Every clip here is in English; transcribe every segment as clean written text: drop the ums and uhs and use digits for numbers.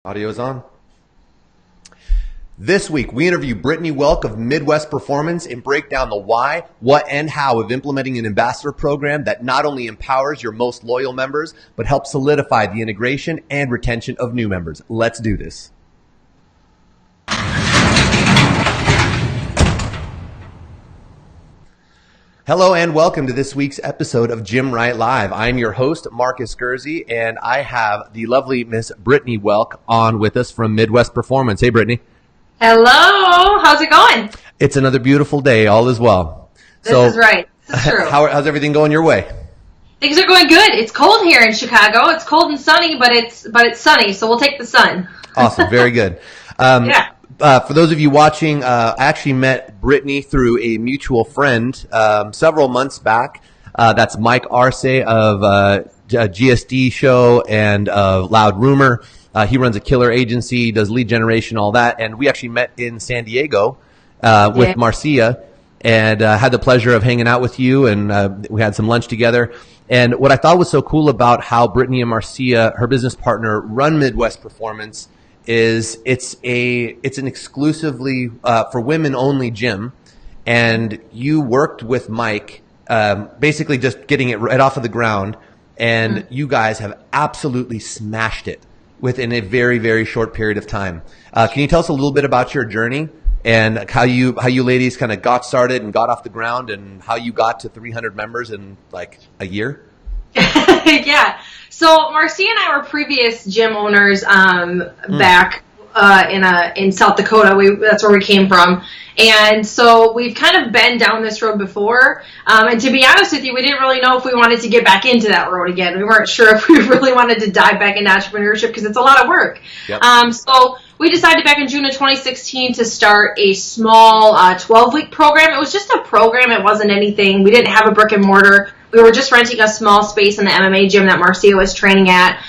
Audio's on. This week, we interview Brittany Welk of Midwest Performance and break down the why, what, and how of implementing an ambassador program that not only empowers your most loyal members, but helps solidify the integration and retention of new members. Let's do this. Hello and welcome to this week's episode of Gymwright Live. I'm your host, Marcus Gursey, and I have the lovely Miss Brittany Welk on with us from Midwest Performance. Hey, Brittany. Hello. How's it going? It's another beautiful day. All is well. This is right. This is true. How's everything going your way? Things are going good. It's cold here in Chicago. It's cold and sunny, but it's sunny, so we'll take the sun. Awesome. Very good. Yeah. For those of you watching, I actually met Brittany through a mutual friend several months back. That's Mike Arce of a GSD show and Loud Rumor. He runs a killer agency, does lead generation, all that. And we actually met in San Diego with Marcia and had the pleasure of hanging out with you. And we had some lunch together. And what I thought was so cool about how Brittany and Marcia, her business partner, run Midwest Performance is it's an exclusively for women only gym, and you worked with Mike, basically just getting it right off of the ground, and you guys have absolutely smashed it within a very, very short period of time. Can you tell us a little bit about your journey and how you ladies kind of got started and got off the ground, and how you got to 300 members in like a year? Yeah. So Marcia and I were previous gym owners back in South Dakota. That's where we came from. And so we've kind of been down this road before. And to be honest with you, we didn't really know if we wanted to get back into that road again. We weren't sure if we really wanted to dive back into entrepreneurship because it's a lot of work. Yep. So we decided back in June of 2016 to start a small 12-week program. It was just a program. It wasn't anything. We didn't have a brick and mortar. We were just renting a small space in the MMA gym that Marcia was training at.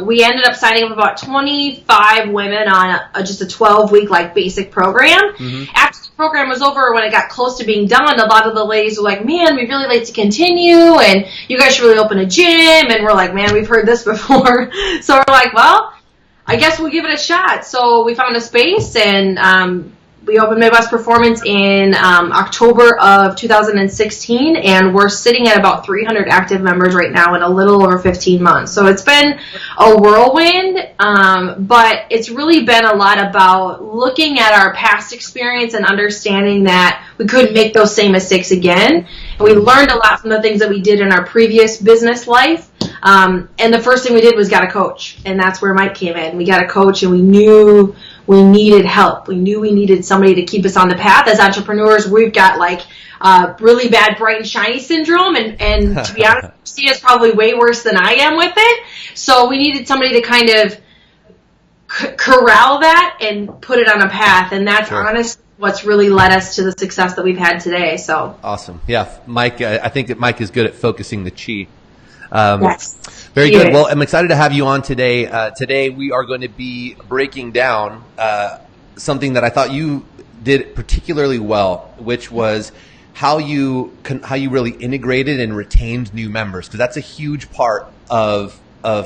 We ended up signing up about 25 women on just a 12-week like basic program. Mm-hmm. After the program was over, when it got close to being done, a lot of the ladies were like, man, we'd really like to continue, and you guys should really open a gym. And we're like, man, we've heard this before. So we're like, well, I guess we'll give it a shot. So we found a space, and we opened Midwest Performance in October of 2016, and we're sitting at about 300 active members right now in a little over 15 months. So it's been a whirlwind, but it's really been a lot about looking at our past experience and understanding that we couldn't make those same mistakes again. And we learned a lot from the things that we did in our previous business life. And the first thing we did was got a coach, and that's where Mike came in. We got a coach, and we knew we needed help. We knew we needed somebody to keep us on the path. As entrepreneurs, we've got like really bad bright and shiny syndrome, and to be honest, she is probably way worse than I am with it. So we needed somebody to kind of corral that and put it on a path, and that's honestly what's really led us to the success that we've had today. So awesome. Yeah, Mike, I think that Mike is good at focusing the chi. Yes. Very good. Well, I'm excited to have you on today. Today we are going to be breaking down something that I thought you did particularly well, which was how you really integrated and retained new members, because that's a huge part of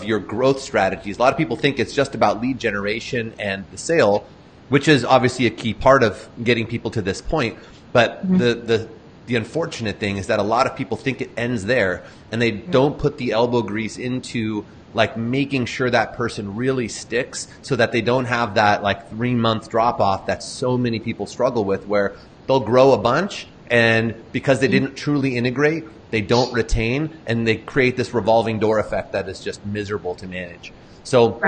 your growth strategies. A lot of people think it's just about lead generation and the sale, which is obviously a key part of getting people to this point. But the unfortunate thing is that a lot of people think it ends there, and they don't put the elbow grease into like making sure that person really sticks, so that they don't have that like 3-month drop off that so many people struggle with, where they'll grow a bunch, and because they didn't truly integrate, they don't retain, and they create this revolving door effect that is just miserable to manage. So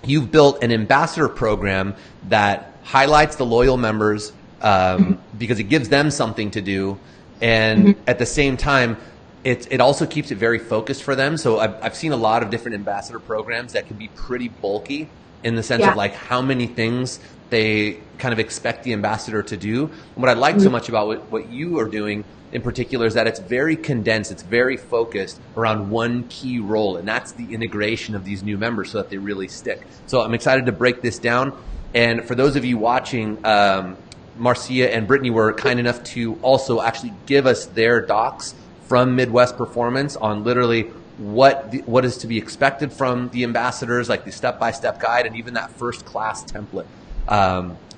you've built an ambassador program that highlights the loyal members because it gives them something to do. And at the same time, it also keeps it very focused for them. So I've seen a lot of different ambassador programs that can be pretty bulky in the sense of like how many things they kind of expect the ambassador to do. And what I like so much about what you are doing in particular is that it's very condensed, it's very focused around one key role, and that's the integration of these new members so that they really stick. So I'm excited to break this down. And for those of you watching, Marcia and Brittany were kind enough to also actually give us their docs from Midwest Performance on literally what is to be expected from the ambassadors, like the step-by-step guide, and even that first class template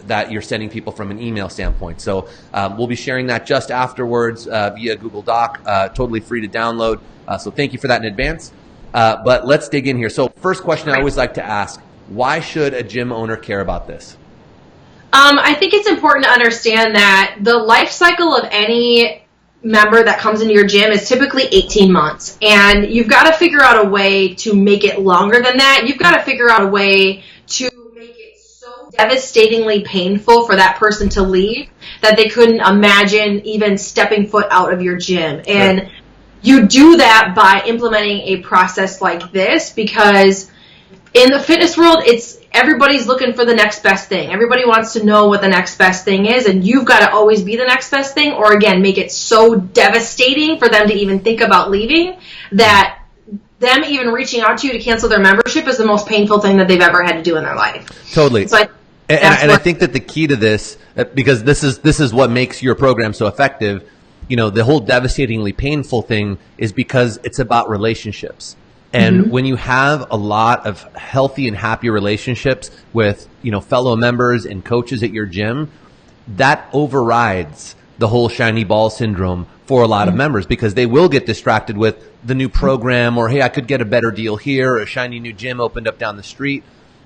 that you're sending people from an email standpoint. So we'll be sharing that just afterwards via Google Doc, totally free to download. So thank you for that in advance. But let's dig in here. So first question I always like to ask, why should a gym owner care about this? I think it's important to understand that the life cycle of any member that comes into your gym is typically 18 months. And you've got to figure out a way to make it longer than that. You've got to figure out a way to make it so devastatingly painful for that person to leave that they couldn't imagine even stepping foot out of your gym. And Right. You do that by implementing a process like this, because in the fitness world, everybody's looking for the next best thing. Everybody wants to know what the next best thing is, and you've got to always be the next best thing, or again, make it so devastating for them to even think about leaving that them even reaching out to you to cancel their membership is the most painful thing that they've ever had to do in their life. Totally. So I think that the key to this, because this is what makes your program so effective, the whole devastatingly painful thing is because it's about relationships. And when you have a lot of healthy and happy relationships with, fellow members and coaches at your gym, that overrides the whole shiny ball syndrome for a lot of members, because they will get distracted with the new program, or, hey, I could get a better deal here, or a shiny new gym opened up down the street.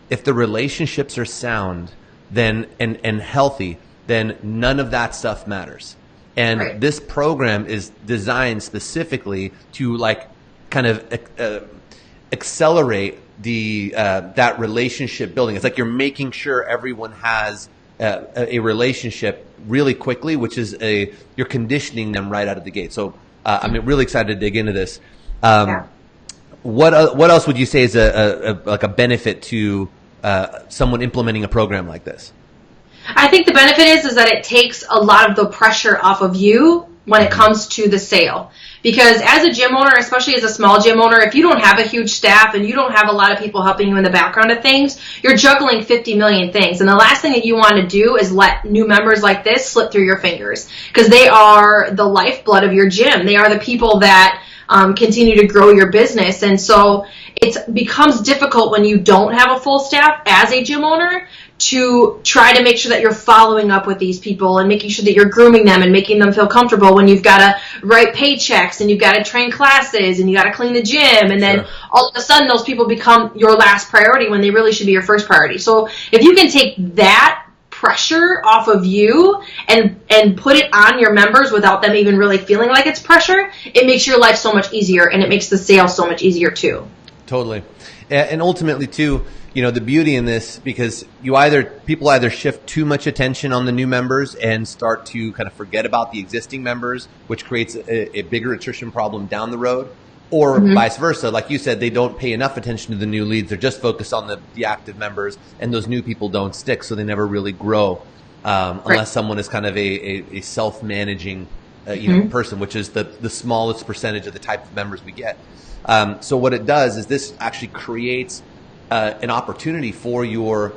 If the relationships are sound then and healthy, then none of that stuff matters. And Right. this program is designed specifically to kind of accelerate the that relationship building. It's like you're making sure everyone has a relationship really quickly, which is you're conditioning them right out of the gate. So I'm really excited to dig into this. What else would you say is a benefit to someone implementing a program like this? I think the benefit is that it takes a lot of the pressure off of you when it comes to the sale. Because as a gym owner, especially as a small gym owner, if you don't have a huge staff and you don't have a lot of people helping you in the background of things, you're juggling 50 million things. And the last thing that you want to do is let new members like this slip through your fingers, because they are the lifeblood of your gym. They are the people that continue to grow your business. And so it becomes difficult when you don't have a full staff as a gym owner to try to make sure that you're following up with these people and making sure that you're grooming them and making them feel comfortable when you've got to write paychecks and you've got to train classes and you got to clean the gym, and then all of a sudden those people become your last priority when they really should be your first priority. So if you can take that pressure off of you and put it on your members without them even really feeling like it's pressure, it makes your life so much easier, and it makes the sale so much easier too. Totally. And ultimately too, the beauty in this, because people either shift too much attention on the new members and start to kind of forget about the existing members, which creates a bigger attrition problem down the road, or vice versa. Like you said, they don't pay enough attention to the new leads. They're just focused on the active members, and those new people don't stick, so they never really grow unless someone is kind of a self-managing person, which is the smallest percentage of the type of members we get. So what it does is this actually creates an opportunity for your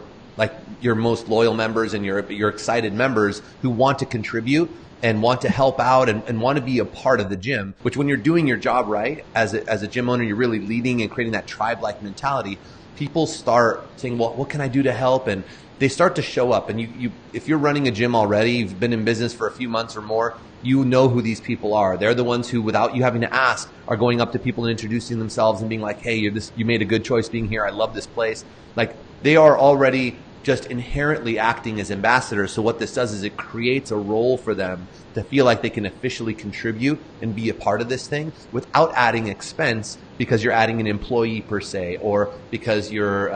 most loyal members and your excited members who want to contribute and want to help out and want to be a part of the gym, which when you're doing your job right as a gym owner, you're really leading and creating that tribe-like mentality. People start saying, well, what can I do to help? And they start to show up. And you if you're running a gym already, you've been in business for a few months or more, you know who these people are. They're the ones who, without you having to ask, are going up to people and introducing themselves and being like, hey, you made a good choice being here. I love this place. Like, they are already just inherently acting as ambassadors. So what this does is it creates a role for them to feel like they can officially contribute and be a part of this thing without adding expense, because you're adding an employee per se, or because you're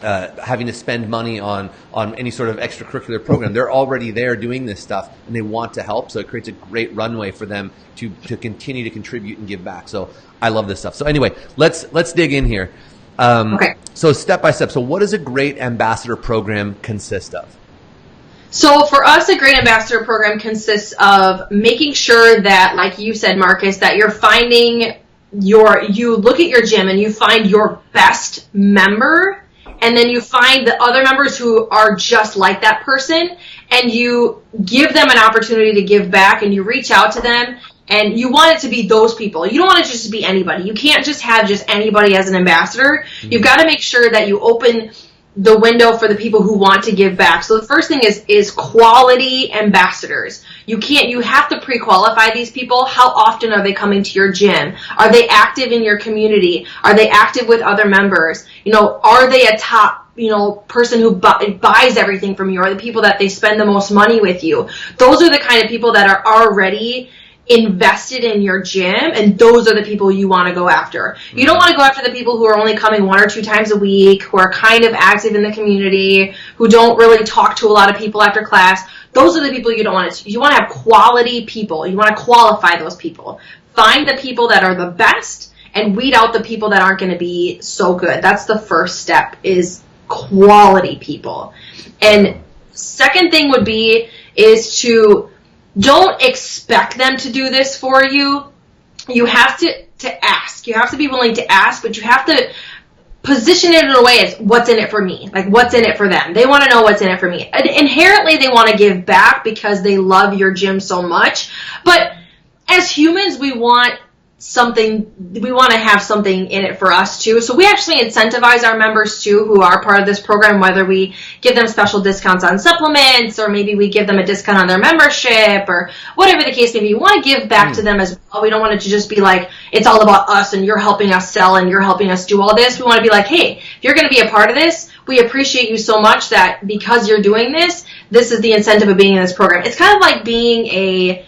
having to spend money on any sort of extracurricular program. They're already there doing this stuff and they want to help. So it creates a great runway for them to continue to contribute and give back. So I love this stuff. So anyway, let's dig in here. Okay. So step by step. So what does a great ambassador program consist of? So for us, a great ambassador program consists of making sure that, like you said, Marcus, that you're finding you look at your gym and you find your best member, and then you find the other members who are just like that person, and you give them an opportunity to give back, and you reach out to them, And you want it to be those people. You don't want it to just be anybody. You can't just have just anybody as an ambassador. You've got to make sure that you open the window for the people who want to give back. So the first thing is quality ambassadors. You have to pre-qualify these people. How often are they coming to your gym? Are they active in your community? Are they active with other members? Are they a top person who buys everything from you? Are the people that they spend the most money with you? Those are the kind of people that are already invested in your gym, and those are the people you want to go after. You don't want to go after the people who are only coming 1 or 2 times a week, who are kind of active in the community, who don't really talk to a lot of people after class. Those are the people you don't want to. You want to have quality people. You want to qualify those people. Find the people that are the best and weed out the people that aren't going to be so good. That's the first step, is quality people. And second thing would be is to don't expect them to do this for you. You have to ask. You have to be willing to ask, but you have to position it in a way as what's in it for me. Like, what's in it for them? They want to know what's in it for me. And inherently, they want to give back because they love your gym so much. But as humans, we want to have something in it for us too. So we actually incentivize our members too, who are part of this program, whether we give them special discounts on supplements, or maybe we give them a discount on their membership, or whatever the case may be. We want to give back to them as well. We don't want it to just be like, it's all about us and you're helping us sell and you're helping us do all this. We want to be like, hey, if you're going to be a part of this, we appreciate you so much that because you're doing this, this is the incentive of being in this program. It's kind of like being a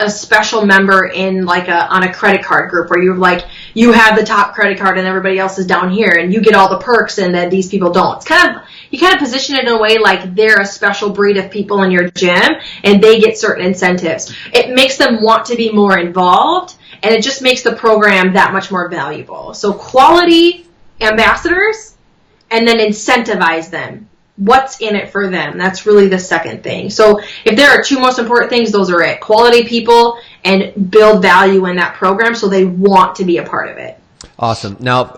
special member in on a credit card group, where you have the top credit card and everybody else is down here, and you get all the perks and then these people don't. You kind of position it in a way like they're a special breed of people in your gym and they get certain incentives. It makes them want to be more involved, and it just makes the program that much more valuable. So quality ambassadors, and then incentivize them. What's in it for them? That's really the second thing. So if there are 2 most important things, those are it. Quality people and build value in that program so they want to be a part of it. Awesome. Now,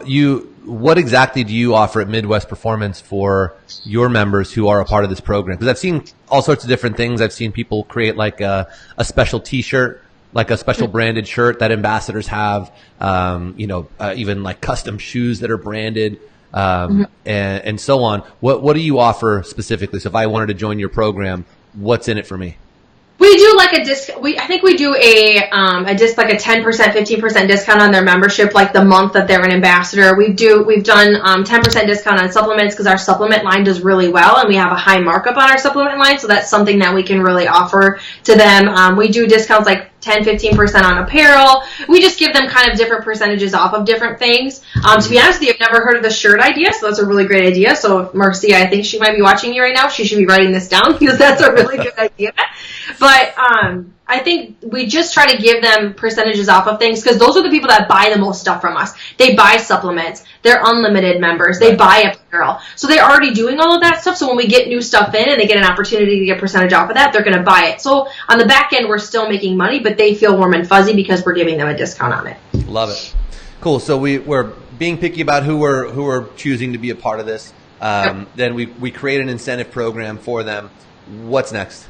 what exactly do you offer at Midwest Performance for your members who are a part of this program? Because I've seen all sorts of different things. I've seen people create like a special T-shirt, like a special branded shirt that ambassadors have, even like custom shoes that are branded. And so on. What do you offer specifically? So if I wanted to join your program, what's in it for me? We do like a disc. I think we do a 10%, 15% discount on their membership, like the month that they're an ambassador. We've done 10% discount on supplements because our supplement line does really well, and we have a high markup on our supplement line. So that's something that we can really offer to them. We do discounts like 10, 15% on apparel. We just give them kind of different percentages off of different things. To be honest with you, I've never heard of the shirt idea, so that's a really great idea. So Marcia, I think she might be watching you right now. She should be writing this down because that's a really good idea. But I think we just try to give them percentages off of things because those are the people that buy the most stuff from us. They buy supplements. They're unlimited members. They buy apparel. So they're already doing all of that stuff. So when we get new stuff in and they get an opportunity to get percentage off of that, they're going to buy it. So on the back end, we're still making money, but they feel warm and fuzzy because we're giving them a discount on it. Love it. Cool. So we're being picky about who we're choosing to be a part of this. Then we create an incentive program for them. What's next?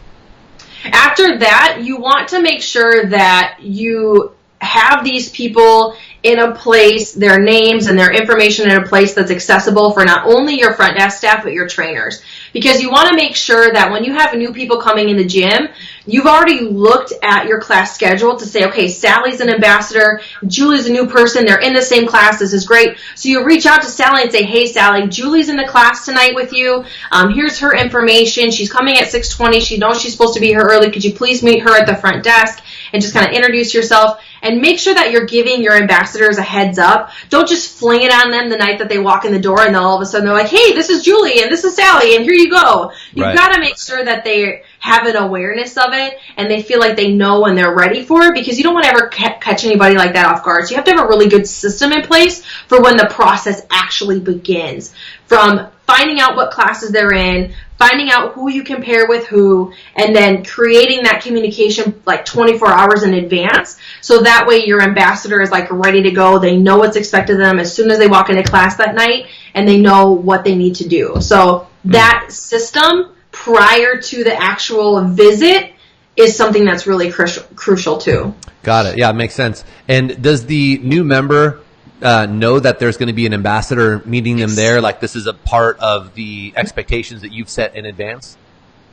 After that, you want to make sure that you have these people in a place, their names and their information in a place that's accessible for not only your front desk staff, but your trainers. Because you want to make sure that when you have new people coming in the gym, you've already looked at your class schedule to say, okay, Sally's an ambassador, Julie's a new person, they're in the same class, this is great. So you reach out to Sally and say, hey, Sally, Julie's in the class tonight with you. Here's her information. She's coming at 6:20. She knows she's supposed to be here early. Could you please meet her at the front desk and just kind of introduce yourself? And make sure that you're giving your ambassadors a heads up. Don't just fling it on them the night that they walk in the door and then all of a sudden they're like, hey, this is Julie and this is Sally and here you go. You've got to make sure that they have an awareness of it and they feel like they know and they're ready for it, because you don't want to ever catch anybody like that off guard. So you have to have a really good system in place for when the process actually begins. From finding out what classes they're in, finding out who you compare with who, and then creating that communication like 24 hours in advance. So that way your ambassador is like ready to go. They know what's expected of them as soon as they walk into class that night, and they know what they need to do. So that system prior to the actual visit is something that's really crucial too. Got it. Yeah, it makes sense. And does the new member know that there's going to be an ambassador meeting them there? Like this is a part of the expectations that you've set in advance?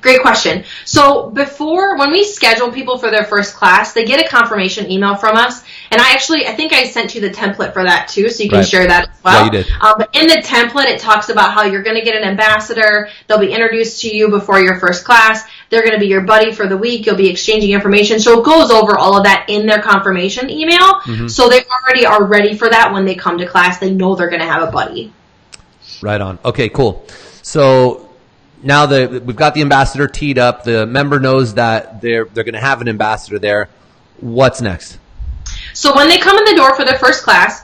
Great question. So when we schedule people for their first class, they get a confirmation email from us. And I think I sent you the template for that too, so you can share that as well. Yeah, you did. But in the template, it talks about how you're going to get an ambassador. They'll be introduced to you before your first class. They're going to be your buddy for the week. You'll be exchanging information. So it goes over all of that in their confirmation email. Mm-hmm. So they already are ready for that when they come to class. They know they're going to have a buddy. Right on. Okay, cool. So now that we've got the ambassador teed up, the member knows that they're going to have an ambassador there. What's next? So when they come in the door for their first class,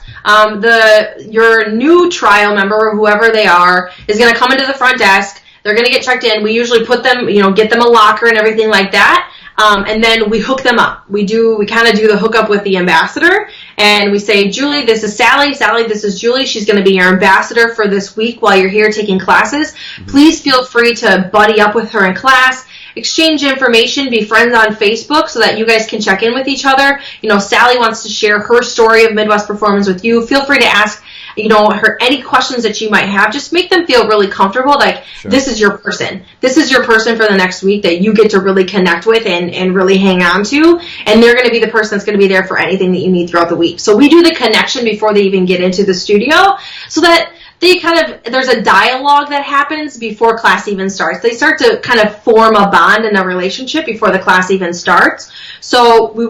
your new trial member, or whoever they are, is going to come into the front desk. They're going to get checked in. We usually put them, get them a locker and everything like that. And then we hook them up. We kind of do the hookup with the ambassador, and we say, Julie, this is Sally. Sally, this is Julie. She's going to be your ambassador for this week while you're here taking classes. Mm-hmm. Please feel free to buddy up with her in class, exchange information, be friends on Facebook so that you guys can check in with each other. Sally wants to share her story of Midwest performance with you. Feel free to ask her any questions that you might have. Just make them feel really comfortable, like This is your person. This is your person for the next week that you get to really connect with and really hang on to. And they're going to be the person that's going to be there for anything that you need throughout the week. So we do the connection before they even get into the studio so that there's a dialogue that happens before class even starts. They start to kind of form a bond and a relationship before the class even starts. So you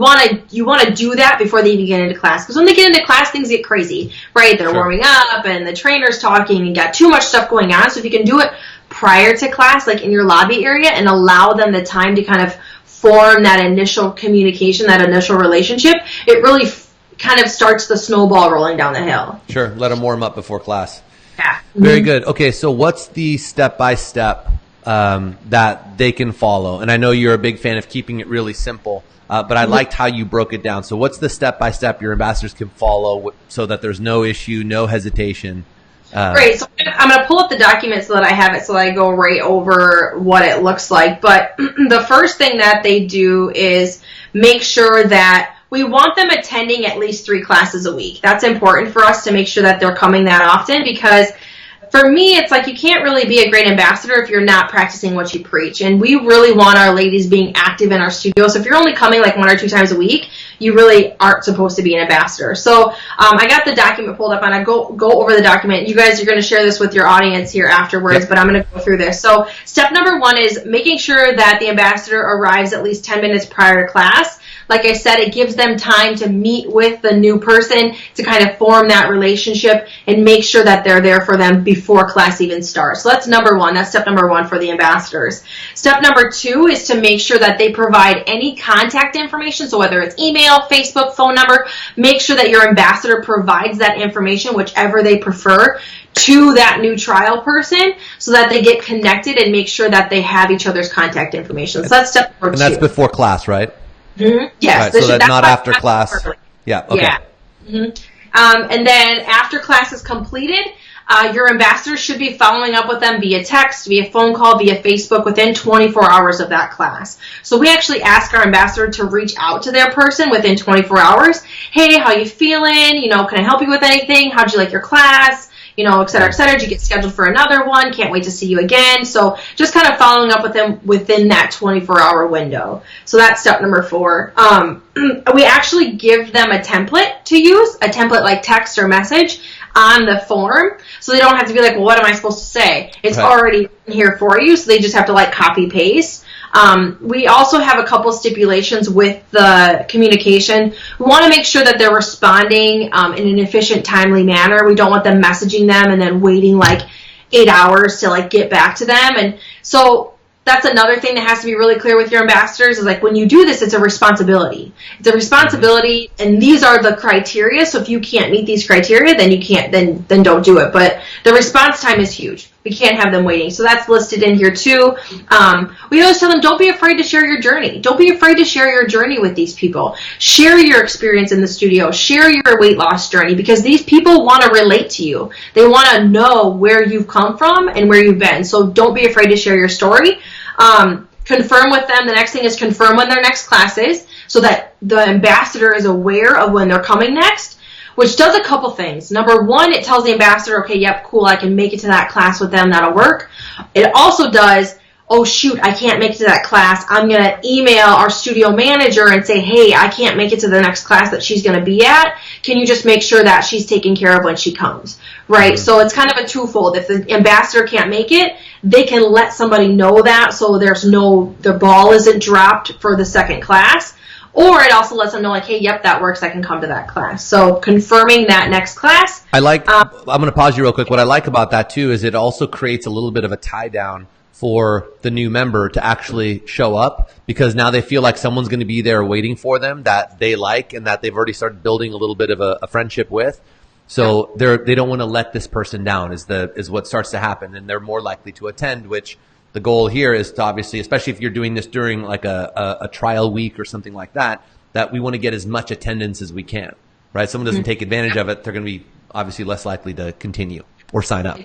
want to do that before they even get into class. Because when they get into class, things get crazy, right? They're warming up and the trainer's talking and got too much stuff going on. So if you can do it prior to class, like in your lobby area, and allow them the time to kind of form that initial communication, that initial relationship, it really kind of starts the snowball rolling down the hill. Sure. Let them warm up before class. Yeah. Very good. Okay, so what's the step-by-step that they can follow? And I know you're a big fan of keeping it really simple, but I liked how you broke it down. So what's the step-by-step your ambassadors can follow so that there's no issue, no hesitation? Great. So I'm going to pull up the document so that I have it so that I go right over what it looks like. But the first thing that they do is make sure that we want them attending at least 3 classes a week. That's important for us to make sure that they're coming that often, because for me, it's like you can't really be a great ambassador if you're not practicing what you preach. And we really want our ladies being active in our studio. So if you're only coming like 1 or 2 times a week, you really aren't supposed to be an ambassador. So I got the document pulled up, and I go over the document. You guys are going to share this with your audience here afterwards, but I'm going to go through this. So step number 1 is making sure that the ambassador arrives at least 10 minutes prior to class. Like I said, it gives them time to meet with the new person, to kind of form that relationship and make sure that they're there for them before class even starts. So that's number 1. That's step number 1 for the ambassadors. Step number 2 is to make sure that they provide any contact information. So whether it's email, Facebook, phone number, make sure that your ambassador provides that information, whichever they prefer, to that new trial person so that they get connected and make sure that they have each other's contact information. So that's step number 2. And that's before class, right? Mm-hmm. Yes. Right, so that's not after class. Yeah. Okay. Yeah. Mm-hmm. And then after class is completed, your ambassador should be following up with them via text, via phone call, via Facebook within 24 hours of that class. So we actually ask our ambassador to reach out to their person within 24 hours. Hey, how you feeling? Can I help you with anything? How'd you like your class? Et cetera, et cetera. Did you get scheduled for another one? Can't wait to see you again. So just kind of following up with them within that 24-hour window. So that's step number 4. We actually give them a template to use, a template like text or message on the form. So they don't have to be like, well, what am I supposed to say? It's already here for you. So they just have to copy paste. We also have a couple stipulations with the communication. We want to make sure that they're responding in an efficient, timely manner. We don't want them messaging them and then waiting 8 hours to get back to them. And so that's another thing that has to be really clear with your ambassadors is when you do this, it's a responsibility. It's a responsibility, and these are the criteria. So if you can't meet these criteria, then you can't, then don't do it. But the response time is huge. We can't have them waiting. So that's listed in here too. We always tell them, don't be afraid to share your journey. Don't be afraid to share your journey with these people. Share your experience in the studio. Share your weight loss journey, because these people want to relate to you. They want to know where you've come from and where you've been. So don't be afraid to share your story. confirm with them. The next thing is confirm when their next class is, so that the ambassador is aware of when they're coming next, which does a couple things. Number one, it tells the ambassador, okay, yep, cool, I can make it to that class with them, that'll work. It also does, oh shoot, I can't make it to that class. I'm going to email our studio manager and say, hey, I can't make it to the next class that she's going to be at. Can you just make sure that she's taken care of when she comes? Right? So it's kind of a twofold. If the ambassador can't make it, they can let somebody know that, so the ball isn't dropped for the second class. Or it also lets them know, like, hey, yep, that works. I can come to that class. So confirming that next class. I'm going to pause you real quick. What I like about that too is it also creates a little bit of a tie down for the new member to actually show up, because now they feel like someone's going to be there waiting for them that they like and that they've already started building a little bit of a friendship with. So they don't want to let this person down is what starts to happen, and they're more likely to attend, which the goal here is to obviously, especially if you're doing this during like a trial week or something like that, that we want to get as much attendance as we can, right? Someone doesn't take advantage of it, they're going to be obviously less likely to continue or sign up.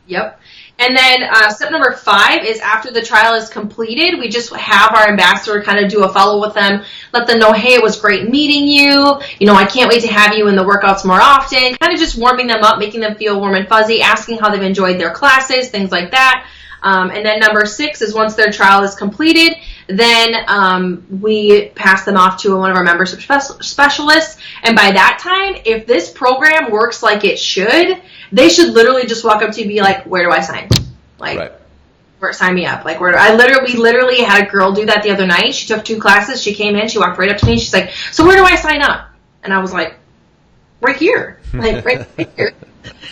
Yep. And then step number 5 is after the trial is completed, we just have our ambassador kind of do a follow with them, let them know, hey, it was great meeting you. You know, I can't wait to have you in the workouts more often. Kind of just warming them up, making them feel warm and fuzzy, asking how they've enjoyed their classes, things like that. And then number 6 is once their trial is completed, then we pass them off to one of our membership specialists. And by that time, if this program works like it should, they should literally just walk up to you and be like, where do I sign? Like, right. Where, sign me up. Like, we literally had a girl do that the other night. She took 2 classes. She came in. She walked right up to me. She's like, so where do I sign up? And I was like, right here. Like, right here.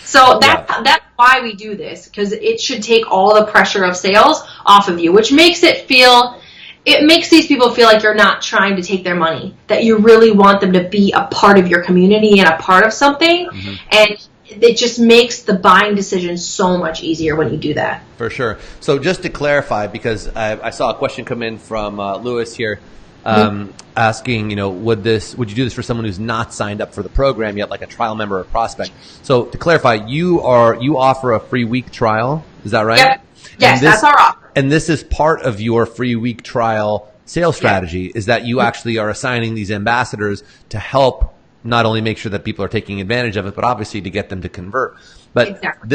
So that's why we do this, because it should take all the pressure of sales off of you, which makes these people feel like you're not trying to take their money, that you really want them to be a part of your community and a part of something. And it just makes the buying decision so much easier when you do that. For sure. So just to clarify, because I saw a question come in from Lewis here, asking, would you do this for someone who's not signed up for the program yet, like a trial member or prospect? So to clarify, you offer a free week trial, is that right? Yep. Yes, that's our offer. And this is part of your free week trial sales strategy, is that you actually are assigning these ambassadors to help not only make sure that people are taking advantage of it, but obviously to get them to convert. But exactly.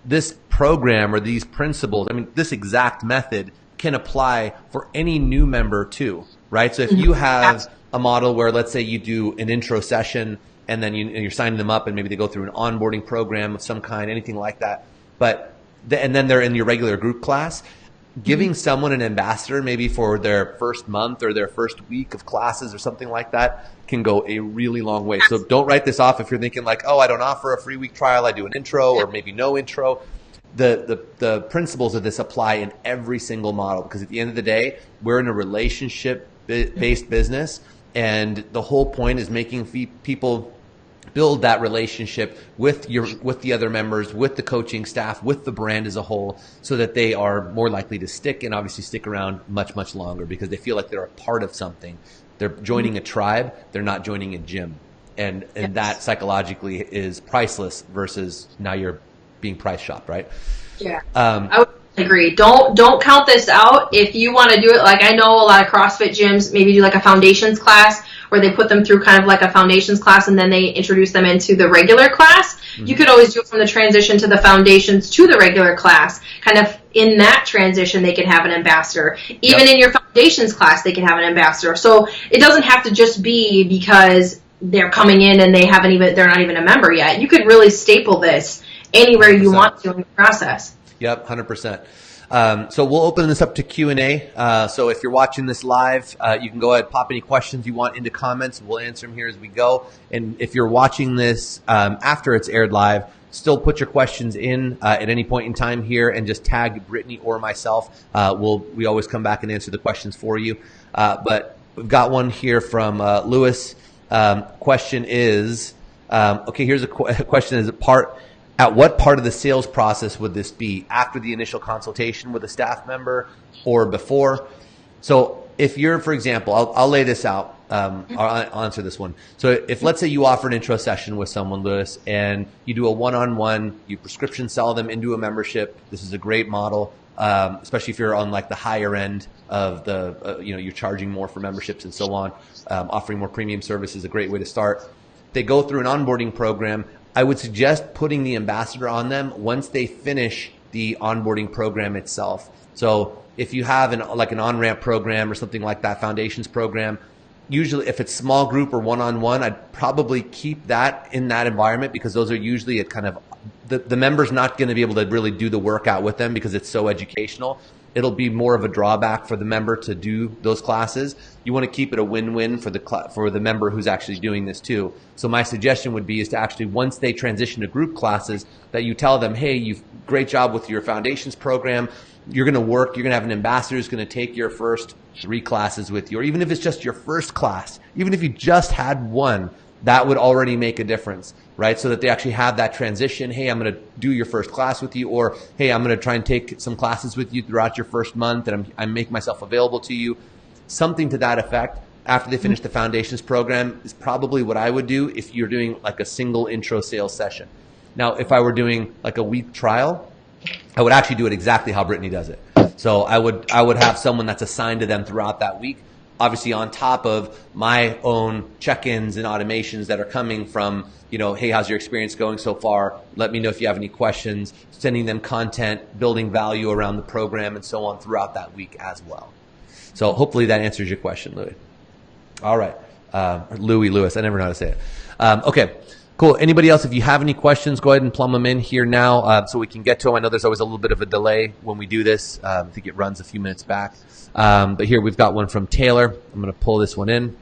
This program or these principles, this exact method can apply for any new member too, right? So if you have a model where, let's say, you do an intro session and then you're signing them up and maybe they go through an onboarding program of some kind, anything like that, and then they're in your regular group class, giving someone an ambassador maybe for their first month or their first week of classes or something like that can go a really long way. So don't write this off if you're thinking like, oh, I don't offer a free week trial, I do an intro or maybe no intro. The principles of this apply in every single model, because at the end of the day, we're in a relationship-based business, and the whole point is making people build that relationship with the other members, with the coaching staff, with the brand as a whole, so that they are more likely to stick and obviously stick around much, much longer, because they feel like they're a part of something. They're joining a tribe. They're not joining a gym. And that psychologically is priceless versus now you're being price shopped, right? Yeah. I would agree. Don't count this out. If you want to do it, like I know a lot of CrossFit gyms maybe do like a foundations class where they put them through kind of like a foundations class and then they introduce them into the regular class. You could always do it from the transition to the foundations to the regular class. Kind of in that transition, they can have an ambassador. Even in your foundations class, they can have an ambassador. So it doesn't have to just be because they're coming in and they're not even a member yet. You could really staple this anywhere you 100%. Want to in the process. Yep, 100%. So we'll open this up to Q&A. So if you're watching this live, you can go ahead and pop any questions you want into comments. We'll answer them here as we go. And if you're watching this after it's aired live, still put your questions in at any point in time here and just tag Brittany or myself. We always come back and answer the questions for you. But we've got one here from Lewis. Question is, here's a question. At what part of the sales process would this be? After the initial consultation with a staff member or before? So if you're, for example, I'll lay this out. I'll answer this one. So if, let's say, you offer an intro session with someone, Lewis, and you do a one-on-one, you prescription sell them into a membership. This is a great model. especially if you're on like the higher end of the, you're charging more for memberships and so on. Offering more premium service is a great way to start. They go through an onboarding program. I would suggest putting the ambassador on them once they finish the onboarding program itself. So if you have an on-ramp program or something like that, foundations program, usually if it's small group or one-on-one, I'd probably keep that in that environment, because those are usually at kind of, the member's not going to be able to really do the workout with them because it's so educational. It'll be more of a drawback for the member to do those classes. You want to keep it a win-win for the member who's actually doing this too. So my suggestion would be is to actually, once they transition to group classes, that you tell them, hey, you've great job with your foundations program. You're going to have an ambassador who's going to take your first 3 classes with you, or even if it's just your first class, even if you just had one, that would already make a difference, right? So that they actually have that transition. Hey, I'm going to do your first class with you, or hey, I'm going to try and take some classes with you throughout your first month, and I'm making myself available to you. Something to that effect after they finish the foundations program is probably what I would do if you're doing like a single intro sales session. Now, if I were doing like a week trial, I would actually do it exactly how Brittany does it. So I would have someone that's assigned to them throughout that week, obviously on top of my own check-ins and automations that are coming from, hey, how's your experience going so far? Let me know if you have any questions, sending them content, building value around the program and so on throughout that week as well. So hopefully that answers your question, Louis. All right. Lewis. I never know how to say it. Okay. Cool. Anybody else, if you have any questions, go ahead and plumb them in here now so we can get to them. I know there's always a little bit of a delay when we do this. I think it runs a few minutes back. But here we've got one from Taylor. I'm going to pull this one in.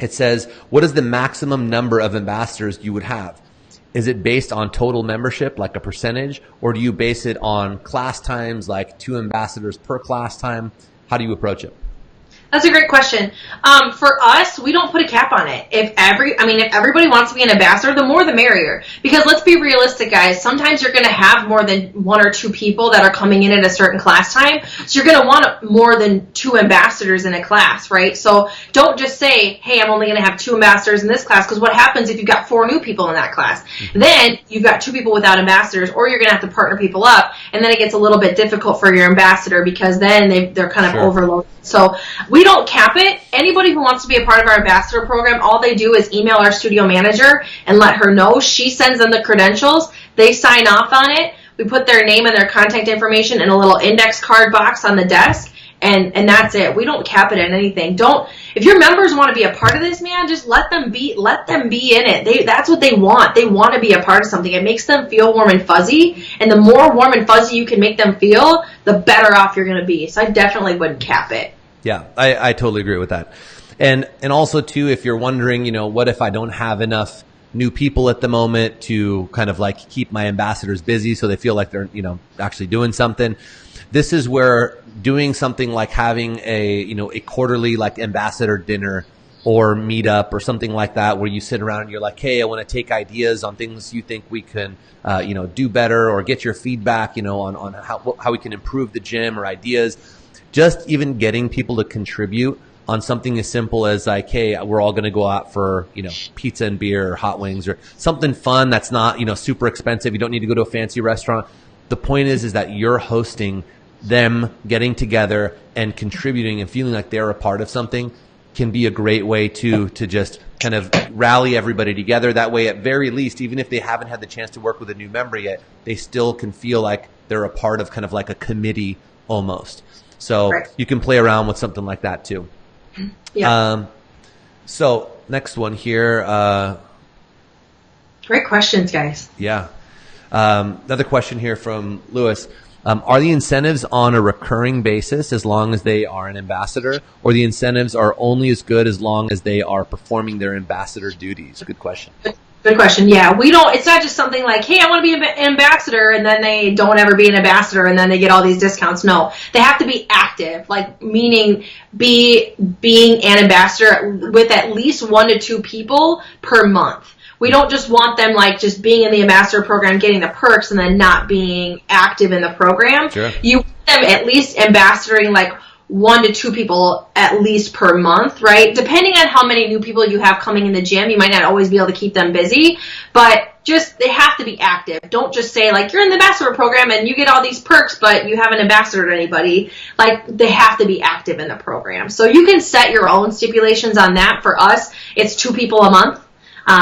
It says, what is the maximum number of ambassadors you would have? Is it based on total membership, like a percentage, or do you base it on class times, like 2 ambassadors per class time? How do you approach it? That's a great question. For us, we don't put a cap on it. If everybody wants to be an ambassador, the more the merrier. Because let's be realistic, guys. Sometimes you're going to have more than 1 or 2 people that are coming in at a certain class time. So you're going to want more than 2 ambassadors in a class, right? So don't just say, hey, I'm only going to have 2 ambassadors in this class. Because what happens if you've got 4 new people in that class? Then you've got 2 people without ambassadors, or you're going to have to partner people up. And then it gets a little bit difficult for your ambassador, because then they're kind of overloaded. So we don't cap it. Anybody who wants to be a part of our ambassador program, all they do is email our studio manager and let her know. She sends them the credentials. They sign off on it. We put their name and their contact information in a little index card box on the desk, and that's it. We don't cap it at anything. If your members want to be a part of this, man, just let them be in it. That's what they want. They want to be a part of something. It makes them feel warm and fuzzy, and the more warm and fuzzy you can make them feel, the better off you're going to be. So I definitely wouldn't cap it. Yeah, I totally agree with that. And also too, if you're wondering, what if I don't have enough new people at the moment to kind of like keep my ambassadors busy so they feel like they're, actually doing something. This is where doing something like having a quarterly like ambassador dinner or meetup or something like that, where you sit around and you're like, hey, I want to take ideas on things you think we can, do better, or get your feedback, on how we can improve the gym, or ideas. Just even getting people to contribute on something as simple as like, hey, we're all going to go out for, pizza and beer or hot wings or something fun that's not, super expensive. You don't need to go to a fancy restaurant. The point is that you're hosting them getting together and contributing and feeling like they're a part of something can be a great way to just kind of rally everybody together. That way, at very least, even if they haven't had the chance to work with a new member yet, they still can feel like they're a part of kind of like a committee almost. So right. You can play around with something like that too. Yeah. So next one here. Great questions, guys. Yeah. Another question here from Lewis. Are the incentives on a recurring basis as long as they are an ambassador, or the incentives are only as good as long as they are performing their ambassador duties? Good question. Good question. Yeah, it's not just something like, hey, I want to be an ambassador, and then they don't ever be an ambassador, and then they get all these discounts. No, they have to be active, like meaning being an ambassador with at least 1 to 2 people per month. We don't just want them like just being in the ambassador program, getting the perks, and then not being active in the program. Sure. You want them at least ambassadoring like 1 to 2 people at least per month, right? Depending on how many new people you have coming in the gym, you might not always be able to keep them busy, but just they have to be active. Don't just say like you're in the ambassador program and you get all these perks, but you haven't ambassadored anybody. Like they have to be active in the program. So you can set your own stipulations on that. For us, it's 2 people a month.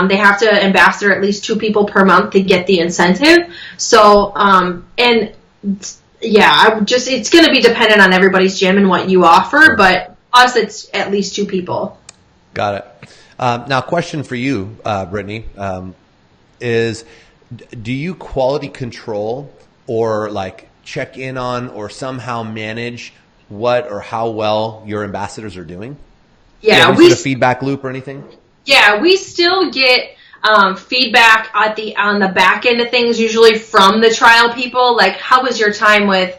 They have to ambassador at least 2 people per month to get the incentive. So, and yeah, it's going to be dependent on everybody's gym and what you offer, but us, it's at least 2 people. Got it. Now, question for you, Brittany, is do you quality control or like check in on or somehow manage what or how well your ambassadors are doing? Yeah, we sort of feedback loop or anything? Yeah, we still get feedback on the back end of things, usually from the trial people. Like, how was your time with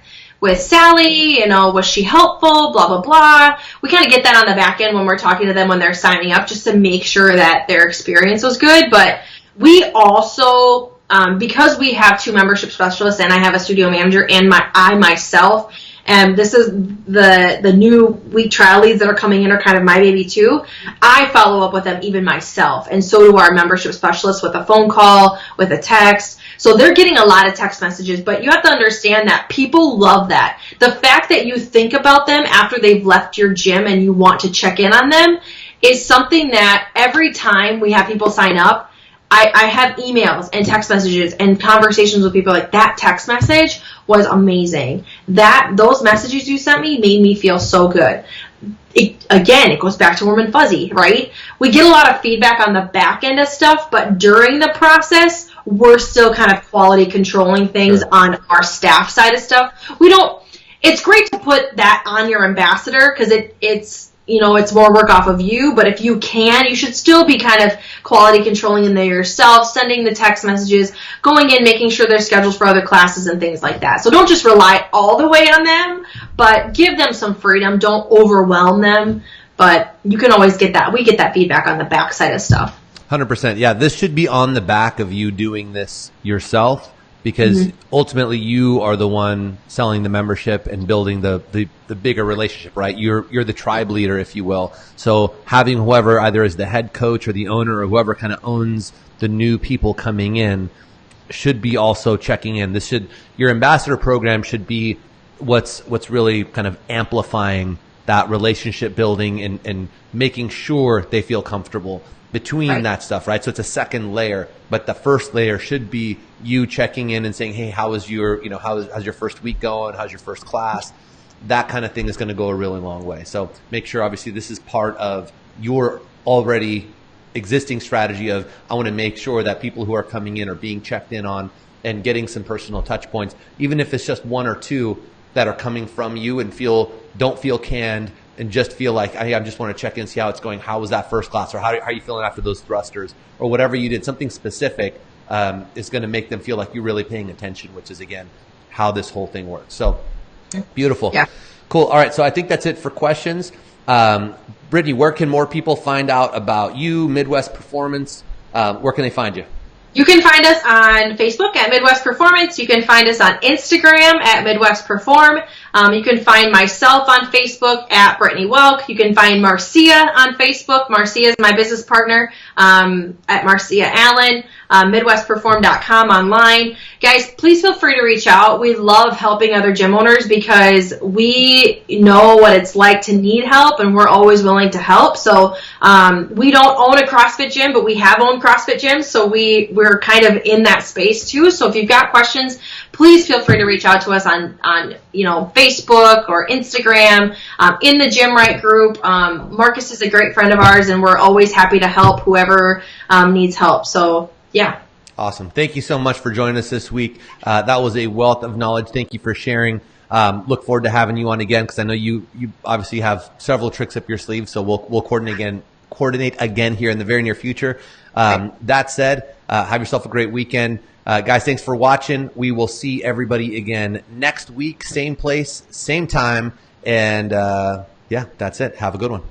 Sally? You know, was she helpful? Blah, blah, blah. We kind of get that on the back end when we're talking to them when they're signing up, just to make sure that their experience was good. But we also, because we have 2 membership specialists and I have a studio manager and I myself, and this is the new week trial leads that are coming in are kind of my baby too. I follow up with them even myself. And so do our membership specialists with a phone call, with a text. So they're getting a lot of text messages, but you have to understand that people love that. The fact that you think about them after they've left your gym and you want to check in on them is something that every time we have people sign up, I have emails and text messages and conversations with people like, that text message was amazing. Those messages you sent me made me feel so good. It goes back to warm and fuzzy, right? We get a lot of feedback on the back end of stuff, but during the process, we're still kind of quality controlling things on our staff side of stuff. It's great to put that on your ambassador because it's more work off of you, but if you can, you should still be kind of quality controlling in there yourself, sending the text messages, going in, making sure there's schedules for other classes and things like that. So don't just rely all the way on them, but give them some freedom. Don't overwhelm them, but you can always get that. We get that feedback on the back side of stuff. 100%. Yeah, this should be on the back of you doing this yourself, because ultimately you are the one selling the membership and building the bigger relationship, right? You're the tribe leader, if you will. So having whoever either is the head coach or the owner or whoever kind of owns the new people coming in should be also checking in. Your ambassador program should be what's really kind of amplifying that relationship building and making sure they feel comfortable between that stuff, right? So it's a second layer, but the first layer should be you checking in and saying, hey, how's your first week going? How's your first class? That kind of thing is going to go a really long way. So make sure, obviously, this is part of your already existing strategy of, I want to make sure that people who are coming in are being checked in on and getting some personal touch points, even if it's just 1 or 2 that are coming from you and don't feel canned, and just feel like, hey, I just want to check in, see how it's going. How was that first class? Or how are you feeling after those thrusters? Or whatever you did, something specific is going to make them feel like you're really paying attention, which is, again, how this whole thing works. So beautiful. Yeah. Cool. All right. So I think that's it for questions. Brittany, where can more people find out about you, Midwest Performance? Where can they find you? You can find us on Facebook at Midwest Performance. You can find us on Instagram at Midwest Perform. You can find myself on Facebook at Brittany Welk. You can find Marcia on Facebook. Marcia is my business partner at Marcia Allen. MidwestPerform.com online. Guys, please feel free to reach out. We love helping other gym owners because we know what it's like to need help, and we're always willing to help. So we don't own a CrossFit gym, but we have owned CrossFit gyms, so we're kind of in that space too. So if you've got questions, please feel free to reach out to us on Facebook or Instagram, in the Gymwright group. Marcus is a great friend of ours, and we're always happy to help whoever needs help. So yeah. Awesome. Thank you so much for joining us this week. That was a wealth of knowledge. Thank you for sharing. Look forward to having you on again, because I know you obviously have several tricks up your sleeve. So we'll coordinate again here in the very near future. That said, have yourself a great weekend. Guys, thanks for watching. We will see everybody again next week, same place, same time. And yeah, that's it. Have a good one.